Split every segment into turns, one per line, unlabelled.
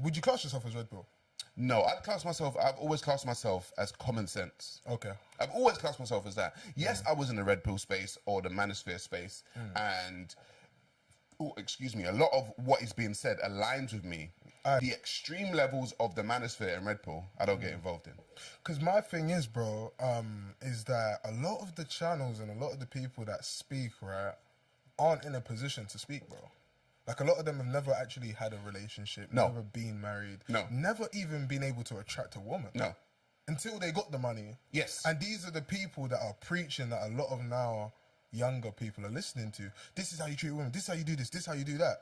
Would you class yourself as red pill?
No, I've always classed myself as common sense.
Okay.
I've always classed myself as that. Yes, I was in the red pill space or the manosphere space, and a lot of what is being said aligns with me. The extreme levels of the manosphere and red pill, I don't get involved in.
Because my thing is, bro, is that a lot of the channels and a lot of the people that speak, right, aren't in a position to speak, bro. Like, a lot of them have never actually had a relationship, never been married, never even been able to attract a woman.
No.
Until they got the money.
Yes.
And these are the people that are preaching that a lot of now younger people are listening to. This is how you treat women. This is how you do this. This is how you do that.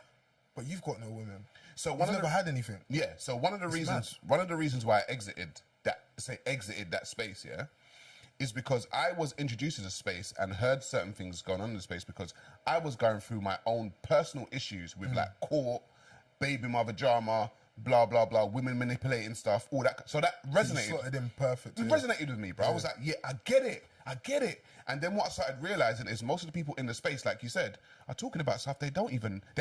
But you've got no women. So you've never had anything.
Yeah. So one of the reasons why I exited that space, yeah, is because I was introduced to the space and heard certain things going on in the space because I was going through my own personal issues with like court, baby mother drama, blah, blah, blah, women manipulating stuff, all that. So that resonated.
You slotted in perfect.
It resonated with me, bro. I was like, yeah, I get it. And then what I started realizing is most of the people in the space, like you said, are talking about stuff they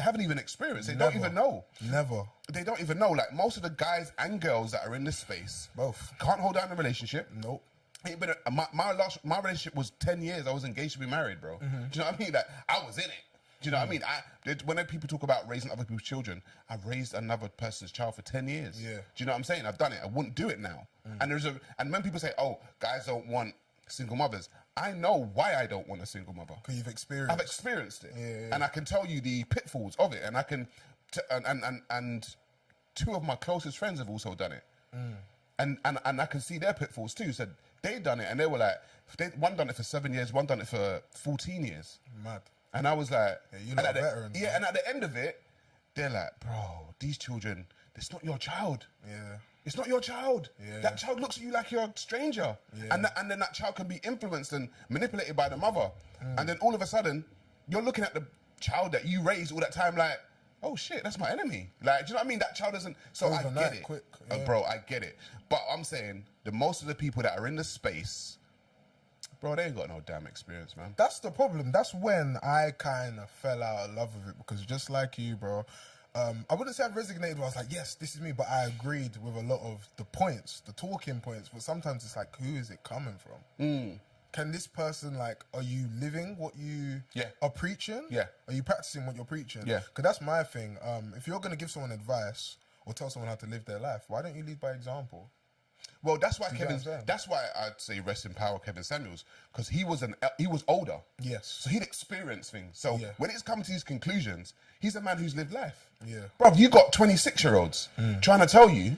haven't even experienced. They don't even know.
Never.
They don't even know. Like most of the guys and girls that are in this space, both can't hold down a relationship.
Nope.
My relationship was 10 years. I was engaged to be married, bro. Do you know what I mean? Like, I was in it. Do you know what I mean? When people talk about raising other people's children, I've raised another person's child for 10 years. Yeah. Do you know what I'm saying? I've done it. I wouldn't do it now. And when people say, oh, guys don't want single mothers, I know why I don't want a single mother.
Because you've experienced it.
I've experienced it. Yeah. And I can tell you the pitfalls of it. And I can, and two of my closest friends have also done it. And I can see their pitfalls too. So they done it and they were like, one done it for 7 years, one done it for 14 years.
Mad.
And I was like,
you're not a veteran.
Yeah, and at the end of it, they're like, bro, these children, it's not your child.
Yeah.
It's not your child.
Yeah.
That child looks at you like you're a stranger. Yeah. And then that child can be influenced and manipulated by the mother. And then all of a sudden, you're looking at the child that you raised all that time like, oh shit, that's my enemy. Like, do you know what I mean? That child doesn't, so overnight, I get it.
Quick,
bro, I get it. But I'm saying, most of the people that are in the space, bro, they ain't got no damn experience, man.
That's the problem. That's when I kind of fell out of love with it because just like you, bro, I wouldn't say I've resignated. I was like, yes, this is me, but I agreed with a lot of the points, the talking points. But sometimes it's like, who is it coming from? Can this person, like, are you living what you are preaching? Yeah. Are you practicing what you're preaching? Yeah. Because that's my thing. If you're going to give someone advice or tell someone how to live their life, why don't you lead by example?
Well, that's why that's why I'd say rest in power, Kevin Samuels, because he was older.
Yes.
So he'd experienced things. So when it's come to these conclusions, he's a man who's lived life.
Yeah.
Bro, you got 26-year-olds trying to tell you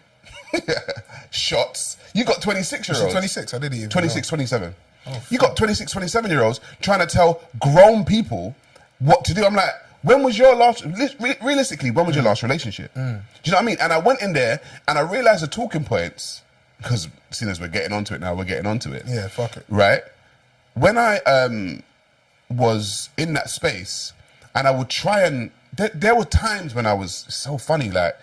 shots. You got 26-year-olds.
26, I didn't even
26, 27. Oh, you got 26, 27-year-olds trying to tell grown people what to do. I'm like, when was your last, realistically, when was your last relationship? Do you know what I mean? And I went in there and I realized the talking points, because seeing as we're getting onto it now, we're getting onto it.
Yeah, fuck it.
Right? When I was in that space and I would try and, there were times when I was, so funny, like,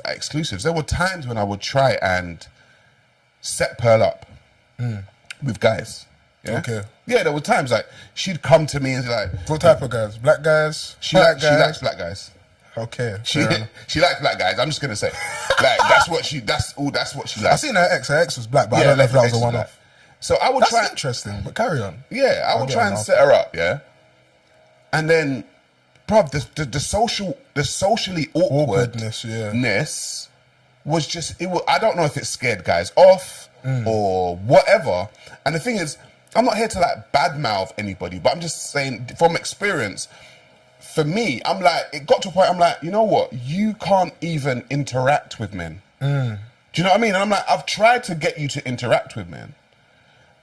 exclusives, there were times when I would try and set Pearl up with guys. Yeah? Okay. Yeah, there were times like she'd come to me and be like,
what type of guys? Black guys?
She likes black guys.
Okay.
She likes black guys. I'm just gonna say, like that's what she likes.
I seen her ex. Her ex was black, but I don't know if that was a one-off.
So I would try.
That's interesting, but carry on.
Yeah, I would try and set her up. Yeah. And then, bruv, the socially awkwardness was just I don't know if it scared guys off or whatever. And the thing is, I'm not here to like badmouth anybody, but I'm just saying from experience, for me, I'm like, it got to a point, I'm like, you know what? You can't even interact with men. Do you know what I mean? And I'm like, I've tried to get you to interact with men.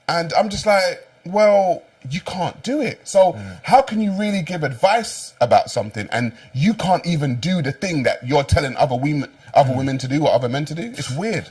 And I'm just like, well, you can't do it. So how can you really give advice about something and you can't even do the thing that you're telling other women to do or other men to do? It's weird.